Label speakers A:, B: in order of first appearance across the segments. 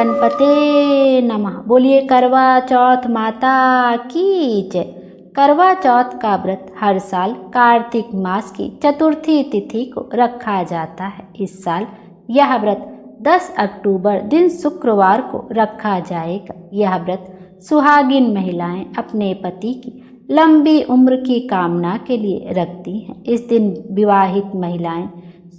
A: गणपते नमः। बोलिए करवा चौथ माता की जय। करवा चौथ का व्रत हर साल कार्तिक मास की चतुर्थी तिथि को रखा जाता है। इस साल यह व्रत 10 अक्टूबर दिन शुक्रवार को रखा जाएगा। यह व्रत सुहागिन महिलाएं अपने पति की लंबी उम्र की कामना के लिए रखती हैं। इस दिन विवाहित महिलाएं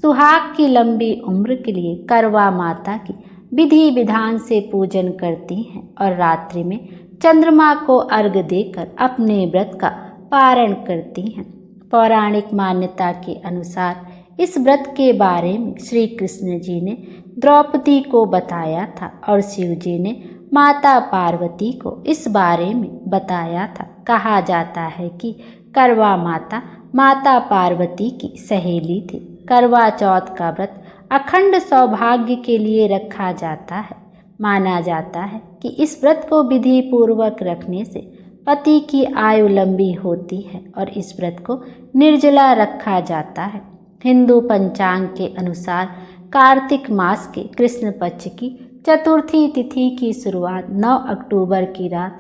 A: सुहाग की लंबी उम्र के लिए करवा माता की विधि विधान से पूजन करती हैं और रात्रि में चंद्रमा को अर्घ्य देकर अपने व्रत का पारण करती हैं। पौराणिक मान्यता के अनुसार इस व्रत के बारे में श्री कृष्ण जी ने द्रौपदी को बताया था और शिव जी ने माता पार्वती को इस बारे में बताया था। कहा जाता है कि करवा माता माता पार्वती की सहेली थी। करवा चौथ का व्रत अखंड सौभाग्य के लिए रखा जाता है। माना जाता है कि इस व्रत को विधि पूर्वक रखने से पति की आयु लंबी होती है और इस व्रत को निर्जला रखा जाता है। हिंदू पंचांग के अनुसार कार्तिक मास के कृष्ण पक्ष की चतुर्थी तिथि की शुरुआत 9 अक्टूबर की रात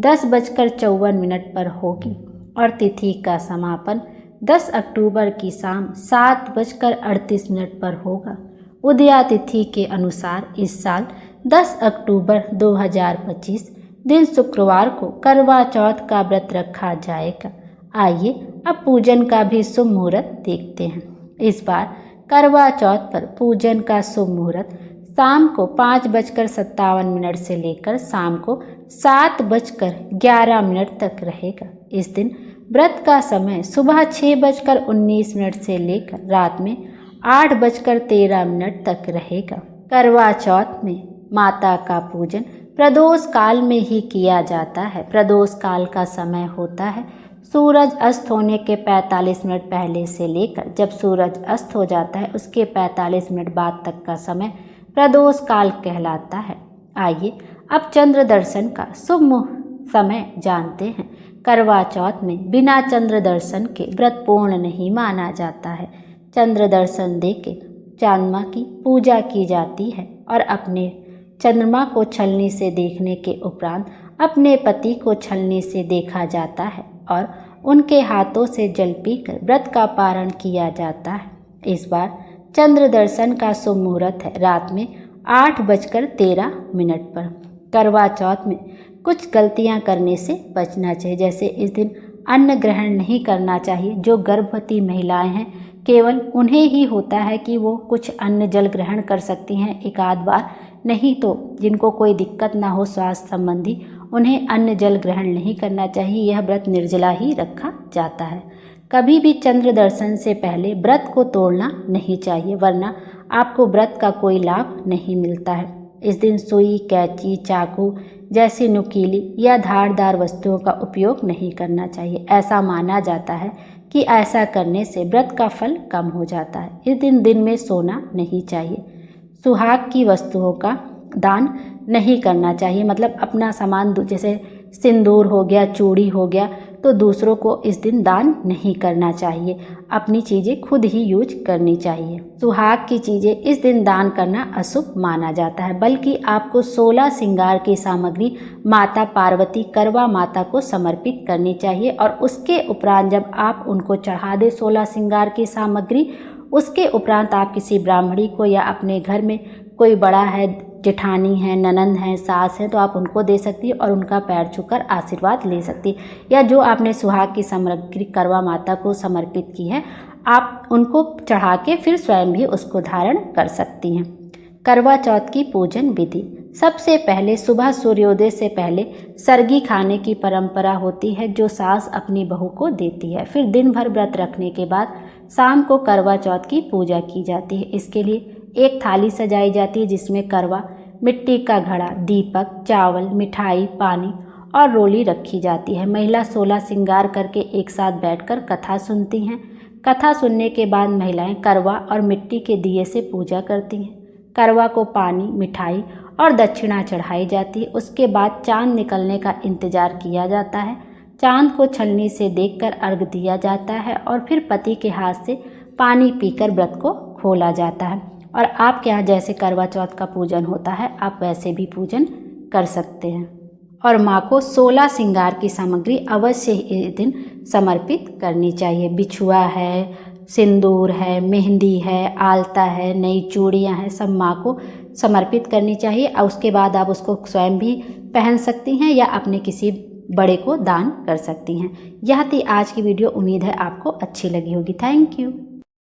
A: 10:54 पर होगी और तिथि का समापन 10 अक्टूबर की शाम 7:38 पर होगा। उदया तिथि के अनुसार इस साल 10 अक्टूबर 2025 दिन शुक्रवार को करवा चौथ का व्रत रखा जाएगा। आइए अब पूजन का भी शुभ मुहूर्त देखते हैं। इस बार करवा चौथ पर पूजन का शुभ मुहूर्त शाम को 5:57 से लेकर शाम को 7:11 तक रहेगा। इस दिन व्रत का समय सुबह 6:19 से लेकर रात में 8:13 तक रहेगा। करवा चौथ में माता का पूजन प्रदोष काल में ही किया जाता है। प्रदोष काल का समय होता है सूरज अस्त होने के 45 मिनट पहले से लेकर जब सूरज अस्त हो जाता है उसके 45 मिनट बाद तक का समय प्रदोष काल कहलाता है। आइए अब चंद्र दर्शन का शुभ समय जानते हैं। करवा चौथ में बिना चंद्र दर्शन के व्रत पूर्ण नहीं माना जाता है। चंद्र दर्शन देके चंद्रमा की पूजा की जाती है और अपने चंद्रमा को छलनी से देखने के उपरांत अपने पति को छलनी से देखा जाता है और उनके हाथों से जल पीकर व्रत का पारण किया जाता है। इस बार चंद्र दर्शन का शुभ मुहूर्त है रात में 8:13 पर। करवा चौथ में कुछ गलतियां करने से बचना चाहिए, जैसे इस दिन अन्न ग्रहण नहीं करना चाहिए। जो गर्भवती महिलाएं हैं केवल उन्हें ही होता है कि वो कुछ अन्न जल ग्रहण कर सकती हैं एक आध बार, नहीं तो जिनको कोई दिक्कत ना हो स्वास्थ्य संबंधी उन्हें अन्न जल ग्रहण नहीं करना चाहिए। यह व्रत निर्जला ही रखा जाता है। कभी भी चंद्र दर्शन से पहले व्रत को तोड़ना नहीं चाहिए, वरना आपको व्रत का कोई लाभ नहीं मिलता है। इस दिन सुई, कैंची, चाकू जैसी नुकीली या धारदार वस्तुओं का उपयोग नहीं करना चाहिए। ऐसा माना जाता है कि ऐसा करने से व्रत का फल कम हो जाता है। इस दिन में सोना नहीं चाहिए। सुहाग की वस्तुओं का दान नहीं करना चाहिए, मतलब अपना सामान जैसे सिंदूर हो गया, चूड़ी हो गया, तो दूसरों को इस दिन दान नहीं करना चाहिए। अपनी चीज़ें खुद ही यूज करनी चाहिए। सुहाग की चीज़ें इस दिन दान करना अशुभ माना जाता है, बल्कि आपको 16 श्रृंगार की सामग्री माता पार्वती करवा माता को समर्पित करनी चाहिए और उसके उपरांत जब आप उनको चढ़ा दें 16 श्रृंगार की सामग्री, उसके उपरांत आप किसी ब्राह्मणी को या अपने घर में कोई बड़ा है, जेठानी है, ननंद है, सास है, तो आप उनको दे सकती है और उनका पैर छूकर आशीर्वाद ले सकती है। या जो आपने सुहाग की सामग्री करवा माता को समर्पित की है आप उनको चढ़ा के फिर स्वयं भी उसको धारण कर सकती हैं। करवा चौथ की पूजन विधि। सबसे पहले सुबह सूर्योदय से पहले सरगी खाने की परंपरा होती है जो सास अपनी बहू को देती है। फिर दिन भर व्रत रखने के बाद शाम को करवा चौथ की पूजा की जाती है। इसके लिए एक थाली सजाई जाती है जिसमें करवा, मिट्टी का घड़ा, दीपक, चावल, मिठाई, पानी और रोली रखी जाती है। महिला 16 श्रृंगार करके एक साथ बैठकर कथा सुनती हैं। कथा सुनने के बाद महिलाएं करवा और मिट्टी के दिए से पूजा करती हैं। करवा को पानी, मिठाई और दक्षिणा चढ़ाई जाती है। उसके बाद चांद निकलने का इंतजार किया जाता है। चांद को छलनी से देखकर अर्घ दिया जाता है और फिर पति के हाथ से पानी पीकर व्रत को खोला जाता है। और आपके यहाँ जैसे करवा चौथ का पूजन होता है आप वैसे भी पूजन कर सकते हैं। और माँ को 16 श्रृंगार की सामग्री अवश्य इस दिन समर्पित करनी चाहिए। बिछुआ है, सिंदूर है, मेहंदी है, आलता है, नई चूड़ियाँ हैं, सब माँ को समर्पित करनी चाहिए। और उसके बाद आप उसको स्वयं भी पहन सकती हैं या अपने किसी बड़े को दान कर सकती हैं। यह थी आज की वीडियो। उम्मीद है आपको अच्छी लगी होगी। Thank you.